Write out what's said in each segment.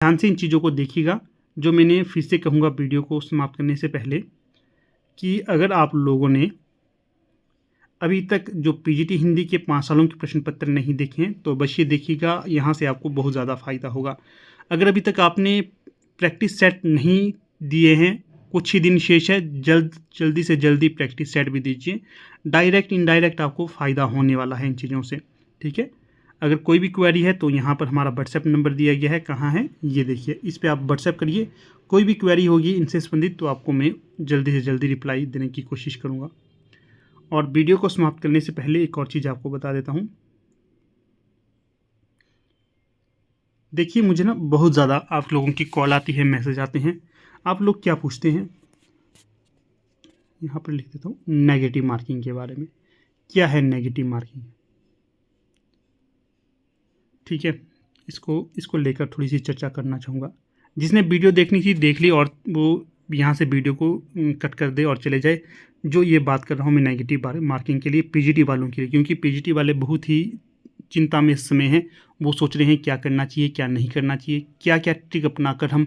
ध्यान से इन चीज़ों को देखिएगा। जो मैंने फिर से कहूँगा वीडियो को समाप्त करने से पहले कि अगर आप लोगों ने अभी तक जो पीजीटी हिंदी के 5 सालों के प्रश्न पत्र नहीं देखे हैं तो बस ये देखिएगा, यहाँ से आपको बहुत ज़्यादा फ़ायदा होगा। अगर अभी तक आपने प्रैक्टिस सेट नहीं दिए हैं, कुछ ही दिन शेष है, जल्दी से जल्दी प्रैक्टिस सेट भी दीजिए। डायरेक्ट इनडायरेक्ट आपको फ़ायदा होने वाला है इन चीज़ों से, ठीक है। अगर कोई भी क्वेरी है तो यहाँ पर हमारा व्हाट्सएप नंबर दिया गया है। कहाँ है ये देखिए, इस पर आप व्हाट्सएप करिए। कोई भी क्वेरी होगी इनसे संबंधित तो आपको मैं जल्दी से जल्दी रिप्लाई देने की कोशिश करूँगा। और वीडियो को समाप्त करने से पहले एक और चीज़ आपको बता देता हूँ। देखिए, मुझे ना बहुत ज़्यादा आप लोगों की कॉल आती है, मैसेज आते हैं। आप लोग क्या पूछते हैं, यहाँ पर लिख देता हूँ नेगेटिव मार्किंग के बारे में। क्या है नेगेटिव मार्किंग, ठीक है। इसको लेकर थोड़ी सी चर्चा करना चाहूँगा। जिसने वीडियो देखनी थी देख ली और वो यहाँ से वीडियो को कट कर दे और चले जाए। जो ये बात कर रहा हूँ मैं नेगेटिव मार्किंग के लिए, पीजीटी वालों के लिए, क्योंकि पीजीटी वाले बहुत ही चिंता में इस समय हैं। वो सोच रहे हैं क्या करना चाहिए, क्या नहीं करना चाहिए, क्या क्या ट्रिक अपनाकर हम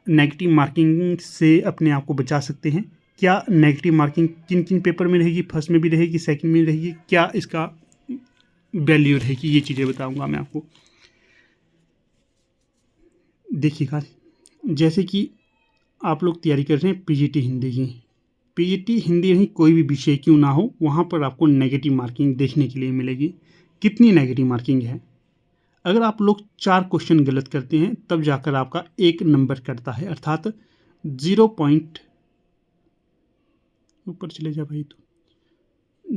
नेगेटिव मार्किंग से अपने आप को बचा सकते हैं। क्या नेगेटिव मार्किंग किन किन पेपर में रहेगी, फर्स्ट में भी रहेगी, सेकंड में रहेगी, क्या इसका वैल्यू रहेगी, ये चीज़ें बताऊँगा मैं आपको। देखिएगा, जैसे कि आप लोग तैयारी कर रहे हैं पीजीटी हिंदी की, पीजीटी हिंदी नहीं कोई भी विषय क्यों ना हो, वहाँ पर आपको नेगेटिव मार्किंग देखने के लिए मिलेगी। कितनी नेगेटिव मार्किंग है, अगर आप लोग 4 क्वेश्चन गलत करते हैं तब जाकर आपका 1 नंबर कटता है, अर्थात 0 पॉइंट ऊपर चले जा भाई, तो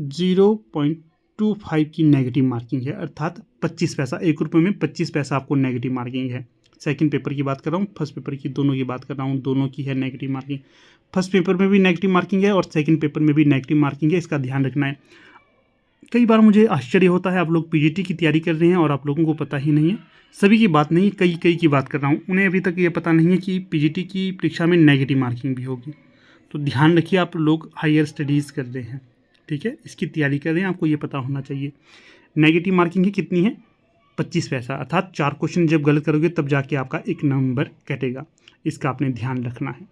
0.25 की नेगेटिव मार्किंग है, अर्थात 25 पैसा। 1 रुपये में 25 पैसा आपको नेगेटिव मार्किंग है। सेकंड पेपर की बात कर रहा हूँ, फर्स्ट पेपर की दोनों की बात कर रहा हूँ, दोनों की है नेगेटिव मार्किंग। फर्स्ट पेपर में भी नेगेटिव मार्किंग है और सेकंड पेपर में भी नेगेटिव मार्किंग है, इसका ध्यान रखना है। कई बार मुझे आश्चर्य होता है, आप लोग पीजीटी की तैयारी कर रहे हैं और आप लोगों को पता ही नहीं है। सभी की बात नहीं, कई की बात कर रहा हूँ, उन्हें अभी तक ये पता नहीं है कि पीजीटी की परीक्षा में नेगेटिव मार्किंग भी होगी। तो ध्यान रखिए, आप लोग हायर स्टडीज़ कर रहे हैं, ठीक है, इसकी तैयारी कर रहे हैं, आपको ये पता होना चाहिए। नेगेटिव मार्किंग की कितनी है, 25 पैसा, अर्थात 4 क्वेश्चन जब गलत करोगे तब जाके आपका 1 नंबर कटेगा, इसका आपने ध्यान रखना है।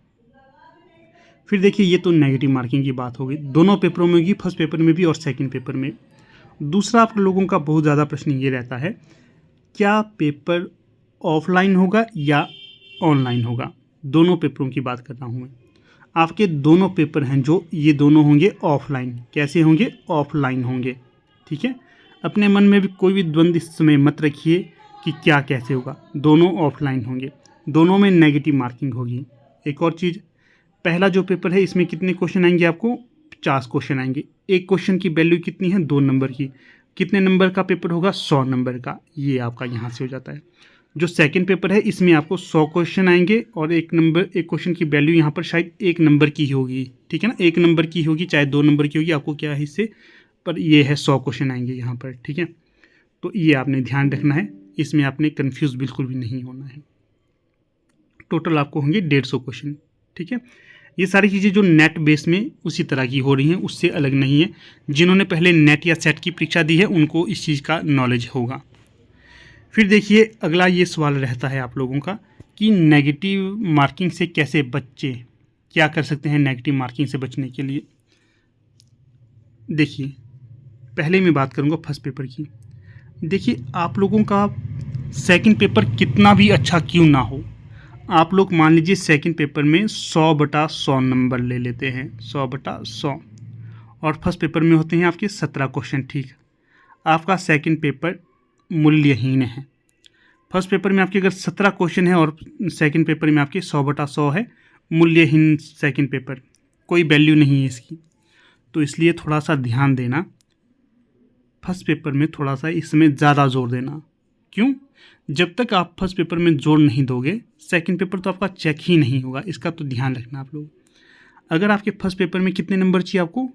फिर देखिए, ये तो नेगेटिव मार्किंग की बात हो गई, दोनों पेपरों में होगी, फर्स्ट पेपर में भी और सेकंड पेपर में। दूसरा आप लोगों का बहुत ज़्यादा प्रश्न ये रहता है, क्या पेपर ऑफलाइन होगा या ऑनलाइन होगा। दोनों पेपरों की बात कर रहा हूँ मैं। आपके दोनों पेपर हैं जो ये दोनों होंगे ऑफलाइन। कैसे होंगे, ऑफलाइन होंगे, ठीक है। अपने मन में भी कोई भी द्वंद्व इस समय मत रखिए कि क्या कैसे होगा, दोनों ऑफलाइन होंगे, दोनों में नेगेटिव मार्किंग होगी। एक और चीज़, पहला जो पेपर है इसमें कितने क्वेश्चन आएंगे, आपको 50 क्वेश्चन आएंगे। एक क्वेश्चन की वैल्यू कितनी है, 2 नंबर की। कितने नंबर का पेपर होगा, 100 नंबर का, ये आपका यहाँ से हो जाता है। जो सेकंड पेपर है इसमें आपको 100 क्वेश्चन आएंगे और एक क्वेश्चन की वैल्यू यहाँ पर शायद 1 नंबर की ही होगी, ठीक है ना, 1 नंबर की होगी, चाहे 2 नंबर की होगी, आपको क्या है इससे, पर ये है 100 क्वेश्चन आएंगे यहाँ पर, ठीक है। तो ये आपने ध्यान रखना है, इसमें आपने कन्फ्यूज़ बिल्कुल भी नहीं होना है। टोटल आपको होंगे 150 क्वेश्चन, ठीक है। ये सारी चीज़ें जो नेट बेस में उसी तरह की हो रही हैं, उससे अलग नहीं है। जिन्होंने पहले नेट या सेट की परीक्षा दी है उनको इस चीज़ का नॉलेज होगा। फिर देखिए, अगला ये सवाल रहता है आप लोगों का कि नेगेटिव मार्किंग से कैसे बचे, क्या कर सकते हैं नेगेटिव मार्किंग से बचने के लिए। देखिए, पहले मैं बात करूँगा फर्स्ट पेपर की। देखिए, आप लोगों का सेकंड पेपर कितना भी अच्छा क्यों ना हो, आप लोग मान लीजिए सेकंड पेपर में 100/100 नंबर ले लेते हैं, 100/100, और फर्स्ट पेपर में होते हैं आपके 17 क्वेश्चन, ठीक। आपका सेकंड पेपर मूल्यहीन है। फर्स्ट पेपर में आपके अगर 17 क्वेश्चन है और सेकंड पेपर में आपके 100/100 है, मूल्यहीन सेकंड पेपर, कोई वैल्यू नहीं है इसकी। तो इसलिए थोड़ा सा ध्यान देना, फर्स्ट पेपर में थोड़ा सा इसमें ज़्यादा जोर देना। क्यों, जब तक आप फर्स्ट पेपर में जोर नहीं दोगे सेकंड पेपर तो आपका चेक ही नहीं होगा, इसका तो ध्यान रखना आप लोग। अगर आपके फर्स्ट पेपर में कितने नंबर चाहिए आपको,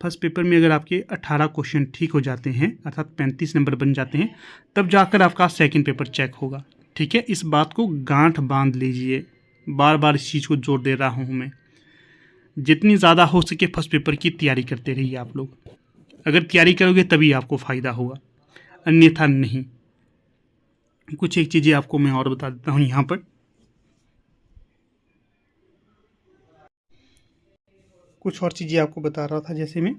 फर्स्ट पेपर में अगर आपके 18 क्वेश्चन ठीक हो जाते हैं, अर्थात 35 नंबर बन जाते हैं, तब जाकर आपका सेकंड पेपर चेक होगा, ठीक है। इस बात को गांठ बांध लीजिए, बार बार इस चीज़ को जोर दे रहा हूँ मैं। जितनी ज़्यादा हो सके फर्स्ट पेपर की तैयारी करते रहिए आप लोग। अगर तैयारी करोगे तभी आपको फ़ायदा होगा, अन्यथा नहीं। कुछ एक चीज़ें आपको मैं और बता देता हूँ यहाँ पर। कुछ और चीज़ें आपको बता रहा था, जैसे मैं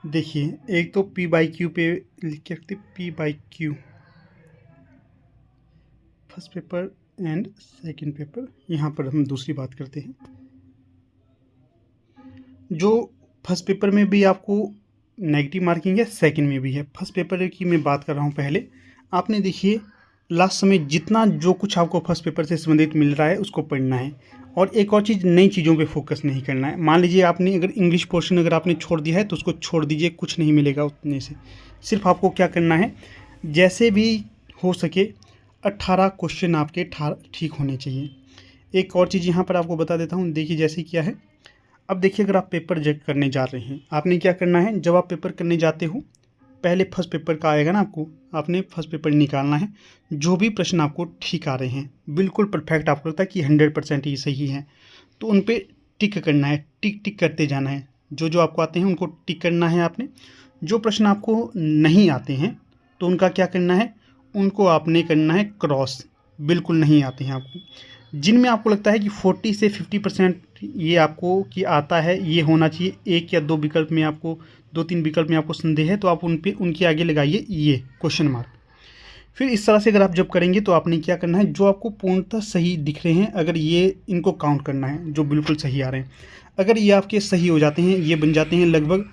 देखिए एक तो P/Q पे लिख के रखते P/Q first paper and second paper. यहाँ पर हम दूसरी बात करते हैं, जो फर्स्ट पेपर में भी आपको नेगेटिव मार्किंग है, सेकंड में भी है। फर्स्ट पेपर की मैं बात कर रहा हूँ। पहले आपने देखिए लास्ट समय जितना जो कुछ आपको फर्स्ट पेपर से संबंधित मिल रहा है उसको पढ़ना है, और एक और चीज़, नई चीज़ों पे फोकस नहीं करना है। मान लीजिए आपने अगर इंग्लिश पोर्शन अगर आपने छोड़ दिया है तो उसको छोड़ दीजिए, कुछ नहीं मिलेगा उतने से। सिर्फ आपको क्या करना है, जैसे भी हो सके 18 क्वेश्चन आपके ठीक होने चाहिए। एक और चीज़ यहाँ पर आपको बता देता हूँ, देखिए जैसे क्या है। अब देखिए अगर आप पेपर जज करने जा रहे हैं, आपने क्या करना है, जब आप पेपर करने जाते हो पहले फर्स्ट पेपर का आएगा ना, आपने फर्स्ट पेपर निकालना है। जो भी प्रश्न आपको ठीक आ रहे हैं, बिल्कुल परफेक्ट आपको लगता है कि 100% ये सही है, तो उन पे टिक करना है, टिक टिक करते जाना है। जो जो आपको आते हैं उनको टिक करना है आपने। जो प्रश्न आपको नहीं आते हैं तो उनका क्या करना है, उनको आपने करना है क्रॉस, बिल्कुल नहीं आते हैं आपको। जिनमें आपको लगता है कि 40 से 50% ये आपको कि आता है, ये होना चाहिए, एक या दो विकल्प में आपको, 2-3 विकल्प में आपको संदेह है, तो आप उन पे उनके आगे लगाइए ये क्वेश्चन मार्क। फिर इस तरह से अगर आप जब करेंगे तो आपने क्या करना है, जो आपको पूर्णतः सही दिख रहे हैं, अगर ये इनको काउंट करना है जो बिल्कुल सही आ रहे हैं। अगर ये आपके सही हो जाते हैं, ये बन जाते हैं लगभग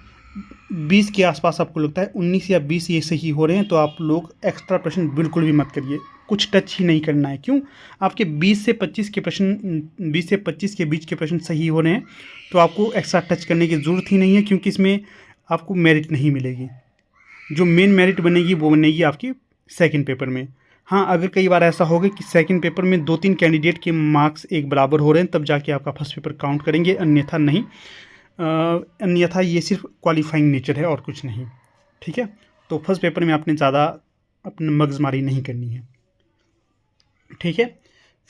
20 के आसपास, आपको लगता है 19 या 20 ये सही हो रहे हैं, तो आप लोग एक्स्ट्रा प्रश्न बिल्कुल भी मत करिए, कुछ टच ही नहीं करना है। क्यों, आपके 20 से 25 के प्रश्न, 20 से 25 के बीच के प्रश्न सही हो रहे हैं, तो आपको एक्स्ट्रा टच करने की ज़रूरत ही नहीं है, क्योंकि इसमें आपको मेरिट नहीं मिलेगी। जो मेन मेरिट बनेगी वो बनेगी आपकी सेकंड पेपर में। हाँ, अगर कई बार ऐसा होगा कि सेकंड पेपर में 2-3 कैंडिडेट के मार्क्स एक बराबर हो रहे हैं, तब जाके आपका फर्स्ट पेपर काउंट करेंगे, अन्यथा नहीं। अन्यथा ये सिर्फ क्वालिफाइंग नेचर है और कुछ नहीं। ठीक है, तो फर्स्ट पेपर में आपने ज़्यादा अपनी मगजमारी नहीं करनी है। ठीक है,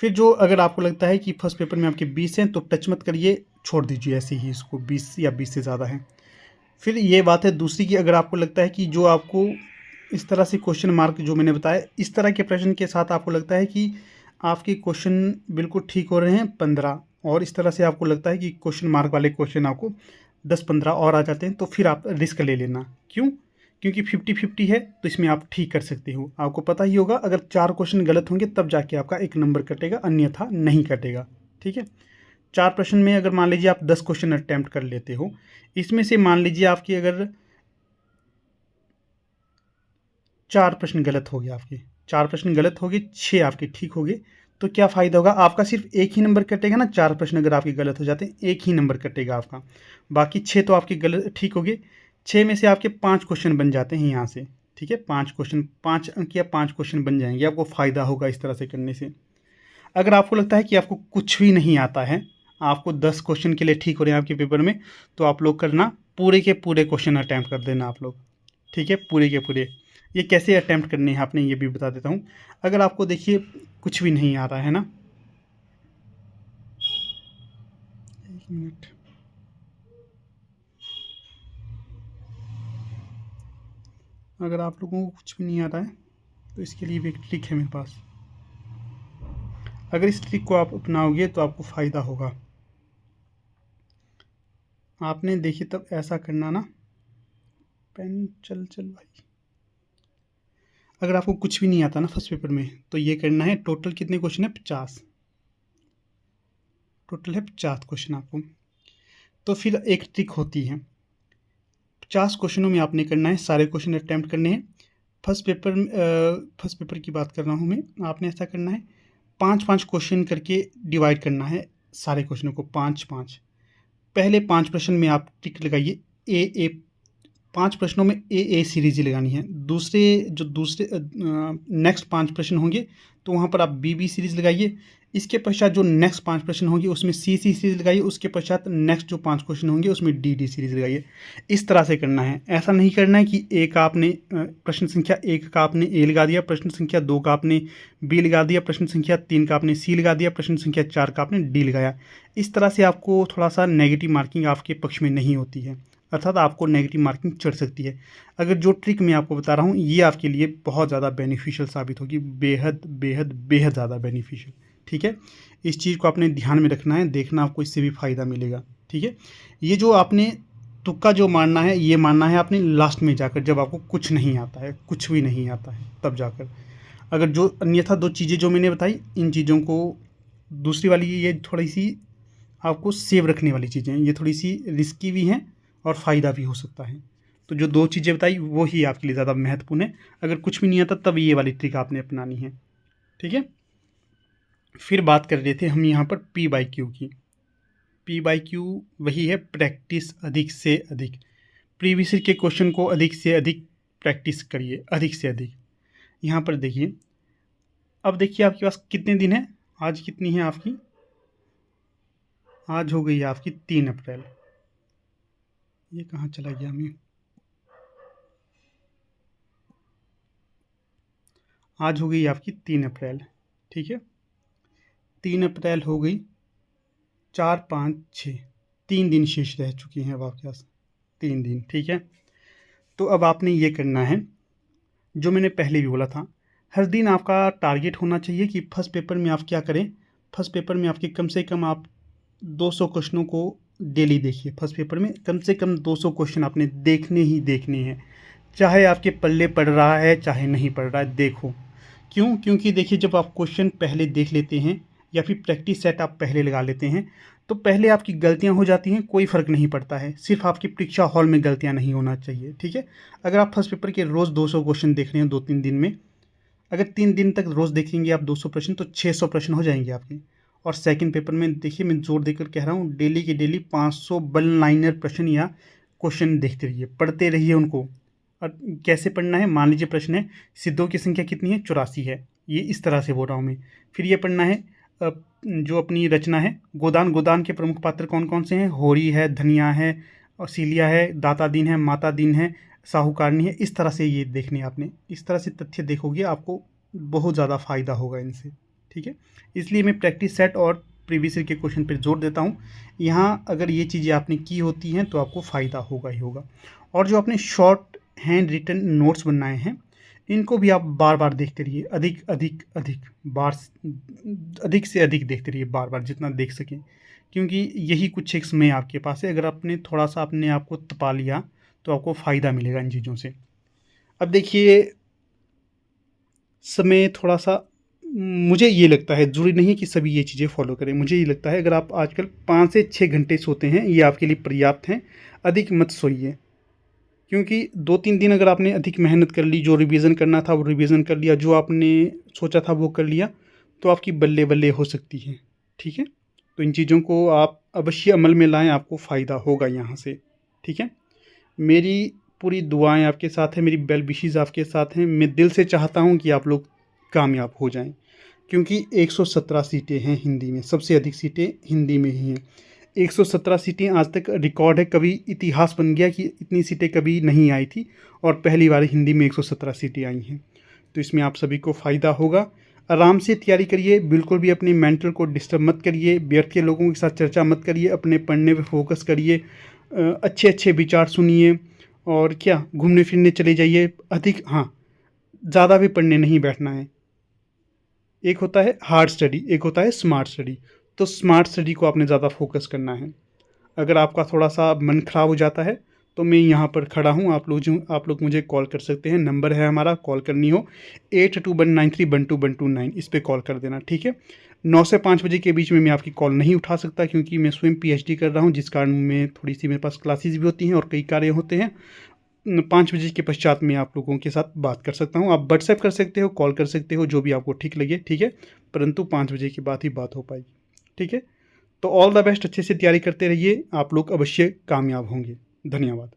फिर जो अगर आपको लगता है कि फर्स्ट पेपर में आपके 20 हैं तो टच मत करिए, छोड़ दीजिए ऐसे ही इसको, 20 या 20 से ज़्यादा है। फिर ये बात है दूसरी की, अगर आपको लगता है कि जो आपको इस तरह से क्वेश्चन मार्क जो मैंने बताया, इस तरह के प्रश्न के साथ आपको लगता है कि आपके क्वेश्चन बिल्कुल ठीक हो रहे हैं 15, और इस तरह से आपको लगता है कि क्वेश्चन मार्क वाले क्वेश्चन आपको 10-15 और आ जाते हैं, तो फिर आप रिस्क ले लेना। क्यों, क्योंकि 50-50 है, तो इसमें आप ठीक कर सकते हो। आपको पता ही होगा, अगर 4 क्वेश्चन गलत होंगे तब जाके आपका 1 नंबर कटेगा, अन्यथा नहीं कटेगा। ठीक है, 4 प्रश्न में अगर मान लीजिए आप 10 क्वेश्चन अटैम्प्ट कर लेते हो, इसमें से मान लीजिए आपकी अगर 4 प्रश्न गलत हो गए, आपके 4 प्रश्न गलत हो गए, 6 आपके ठीक हो गए, तो क्या फ़ायदा होगा, आपका सिर्फ एक ही नंबर कटेगा ना। 4 प्रश्न अगर आपके गलत हो जाते हैं, एक ही नंबर कटेगा आपका, बाकी 6 तो आपके गलत ठीक हो गए। 6 में से आपके 5 क्वेश्चन बन जाते हैं यहाँ से। ठीक है, 5 क्वेश्चन, 5 अंक या 5 क्वेश्चन बन जाएंगे, आपको फ़ायदा होगा इस तरह से करने से। अगर आपको लगता है कि आपको कुछ भी नहीं आता है, आपको 10 क्वेश्चन के लिए ठीक हो रहे हैं आपके पेपर में, तो आप लोग करना पूरे के पूरे क्वेश्चन अटैम्प्ट कर देना आप लोग। ठीक है, पूरे के पूरे। ये कैसे अटैम्प्ट करने हैं आपने, ये भी बता देता हूँ। अगर आपको देखिए कुछ भी नहीं आ रहा है ना, 1 मिनट, अगर आप लोगों को कुछ भी नहीं आ रहा है तो इसके लिए भी एक ट्रिक है मेरे पास। अगर इस ट्रिक को आप अपनाओगे तो आपको फ़ायदा होगा। आपने देखिए तब ऐसा करना ना, पेन चल भाई। अगर आपको कुछ भी नहीं आता ना फर्स्ट पेपर में, तो ये करना है, टोटल कितने क्वेश्चन है, 50, टोटल है 50 क्वेश्चन आपको। तो फिर एक ट्रिक होती है, 50 क्वेश्चनों में आपने करना है, सारे क्वेश्चन अटैम्प्ट करने हैं। फर्स्ट पेपर की बात कर रहा हूँ मैं। आपने ऐसा करना है, 5-5 क्वेश्चन करके डिवाइड करना है सारे क्वेश्चनों को, 5-5। पहले 5 प्रश्न में आप टिक लगाइए ए, 5 प्रश्नों में ए सीरीज लगानी है। दूसरे नेक्स्ट 5 प्रश्न होंगे तो वहाँ पर आप बी सीरीज़ लगाइए। इसके पश्चात जो नेक्स्ट 5 प्रश्न होंगे उसमें सी सीरीज़ लगाइए। उसके पश्चात नेक्स्ट जो 5 क्वेश्चन होंगे उसमें डी सीरीज़ लगाइए। इस तरह से करना है। ऐसा नहीं करना है कि ए का आपने प्रश्न संख्या 1 का आपने ए लगा दिया, प्रश्न संख्या 2 का आपने बी लगा दिया, प्रश्न संख्या 3 का आपने सी लगा दिया, प्रश्न संख्या 4 का आपने डी लगाया। इस तरह से आपको थोड़ा सा नेगेटिव मार्किंग आपके पक्ष में नहीं होती है, अर्थात आपको नेगेटिव मार्किंग चढ़ सकती है। अगर जो ट्रिक मैं आपको बता रहा हूँ ये आपके लिए बहुत ज़्यादा बेनिफिशियल साबित होगी, बेहद बेहद बेहद ज़्यादा बेनिफिशियल। ठीक है, इस चीज़ को आपने ध्यान में रखना है, देखना आपको इससे भी फ़ायदा मिलेगा। ठीक है। ठीक है। ये जो आपने तुक्का जो मारना है, ये मारना है आपने लास्ट में जाकर, जब आपको कुछ नहीं आता है, कुछ भी नहीं आता है, तब जाकर। अगर जो अन्यथा दो चीज़ें जो मैंने बताई, इन चीज़ों को, दूसरी वाली ये थोड़ी सी आपको सेव रखने वाली चीज़ें हैं, ये थोड़ी सी रिस्की भी हैं और फ़ायदा भी हो सकता है। तो जो दो चीज़ें बताई वो ही आपके लिए ज़्यादा महत्वपूर्ण है। अगर कुछ भी नहीं आता तब ये वाली ट्रिक आपने अपनानी है, ठीक है। फिर बात कर रहे थे हम यहाँ पर P/Q की। P/Q वही है, प्रैक्टिस अधिक से अधिक। प्रीवियस के क्वेश्चन को अधिक से अधिक प्रैक्टिस करिए, अधिक से अधिक। यहाँ पर देखिए, अब देखिए आपके पास कितने दिन है, आज कितनी है आपकी, आज हो गई है आपकी 3 अप्रैल। ये कहाँ चला गया मैं, आज हो गई आपकी 3 अप्रैल, ठीक है। 3 अप्रैल हो गई, 4, 5, 6, 3 दिन शेष रह चुके हैं अब आपके पास, 3 दिन, ठीक है। तो अब आपने ये करना है जो मैंने पहले भी बोला था, हर दिन आपका टारगेट होना चाहिए कि फर्स्ट पेपर में आप क्या करें। फर्स्ट पेपर में आपके कम से कम आप 200 क्वेश्चनों को डेली देखिए। फर्स्ट पेपर में कम से कम 200 क्वेश्चन आपने देखने ही देखने हैं, चाहे आपके पल्ले पड़ रहा है चाहे नहीं पड़ रहा है, देखो। क्यों? क्योंकि देखिए, जब आप क्वेश्चन पहले देख लेते हैं या फिर प्रैक्टिस सेट आप पहले लगा लेते हैं, तो पहले आपकी गलतियां हो जाती हैं, कोई फ़र्क नहीं पड़ता है, सिर्फ आपकी परीक्षा हॉल में गलतियां नहीं होना चाहिए, ठीक है। अगर आप फर्स्ट पेपर के रोज़ 200 क्वेश्चन देख रहे हैं 2-3 दिन में, अगर 3 दिन तक रोज़ देखेंगे आप 200 प्रश्न, तो 600 प्रश्न हो जाएंगे आपके। और सेकंड पेपर में देखिए, मैं जोर देकर कह रहा हूँ, डेली के डेली 500 वन लाइनर प्रश्न या क्वेश्चन देखते रहिए, पढ़ते रहिए उनको। और कैसे पढ़ना है, मान लीजिए प्रश्न है सिद्धों की संख्या कितनी है, 84 है, ये इस तरह से बोल रहा हूँ मैं। फिर ये पढ़ना है जो अपनी रचना है, गोदान, गोदान के प्रमुख पात्र कौन कौन से हैं, होरी है, धनिया है, और सीलिया है, दाता दीन है, माता दीन है, साहूकारनी है। इस तरह से ये देखने आपने, इस तरह से तथ्य देखोगे, आपको बहुत ज़्यादा फ़ायदा होगा इनसे, ठीक है। इसलिए मैं प्रैक्टिस सेट और प्रीवियस ईयर के क्वेश्चन पर जोर देता हूँ। यहाँ अगर ये चीज़ें आपने की होती हैं तो आपको फ़ायदा होगा ही होगा। और जो आपने शॉर्ट हैंड रिटन नोट्स बनाए हैं, इनको भी आप बार बार देखते रहिए, अधिक अधिक अधिक बार, अधिक से अधिक देखते रहिए, बार बार जितना देख सकें, क्योंकि यही कुछ एक समय आपके पास है। अगर आपने थोड़ा सा अपने आप को तपा लिया तो आपको फ़ायदा मिलेगा इन चीज़ों से। अब देखिए, समय थोड़ा सा, मुझे ये लगता है, ज़रूरी नहीं है कि सभी ये चीज़ें फॉलो करें। मुझे ये लगता है अगर आप आजकल 5 से 6 घंटे सोते हैं, ये आपके लिए पर्याप्त हैं। अधिक मत सोइए, क्योंकि 2-3 दिन अगर आपने अधिक मेहनत कर ली, जो रिवीजन करना था वो रिवीजन कर लिया, जो आपने सोचा था वो कर लिया, तो आपकी बल्ले बल्ले हो सकती है, ठीक है। तो इन चीज़ों को आप अवश्य अमल में लाएं, आपको फ़ायदा होगा यहाँ से, ठीक है। मेरी पूरी दुआएं आपके साथ हैं, मेरी बेल विशेज़ आपके साथ हैं। मैं दिल से चाहता हूँ कि आप लोग कामयाब हो जाएं, क्योंकि 117 सीटें हैं हिंदी में, सबसे अधिक सीटें हिंदी में ही हैं। 117 सीटें आज तक रिकॉर्ड है, कभी इतिहास बन गया कि इतनी सीटें कभी नहीं आई थी, और पहली बार हिंदी में 117 सीटें आई हैं। तो इसमें आप सभी को फ़ायदा होगा। आराम से तैयारी करिए, बिल्कुल भी अपने मेंटल को डिस्टर्ब मत करिए, व्यर्थ के लोगों के साथ चर्चा मत करिए, अपने पढ़ने पे फोकस करिए, अच्छे अच्छे विचार सुनिए, और क्या, घूमने फिरने चले जाइए अधिक। हाँ, ज़्यादा भी पढ़ने नहीं बैठना है। एक होता है हार्ड स्टडी, एक होता है स्मार्ट स्टडी। तो स्मार्ट स्टडी को आपने ज़्यादा फोकस करना है। अगर आपका थोड़ा सा मन ख़राब हो जाता है तो मैं यहाँ पर खड़ा हूँ, आप लोग मुझे कॉल कर सकते हैं। नंबर है हमारा, कॉल करनी हो 8219312129, इस पर कॉल कर देना, ठीक है। 9 से 5 बजे के बीच में मैं आपकी कॉल नहीं उठा सकता, क्योंकि मैं स्वयं PhD कर रहा हूँ, जिस कारण में थोड़ी सी मेरे पास क्लासेस भी होती हैं और कई कार्य होते हैं। 5 बजे के पश्चात मैं आप लोगों के साथ बात कर सकता हूँ। आप व्हाट्सएप कर सकते हो, कॉल कर सकते हो, जो भी आपको ठीक लगे, ठीक है। परंतु 5 बजे के बाद ही बात हो पाएगी, ठीक है। तो ऑल द बेस्ट, अच्छे से तैयारी करते रहिए, आप लोग अवश्य कामयाब होंगे। धन्यवाद।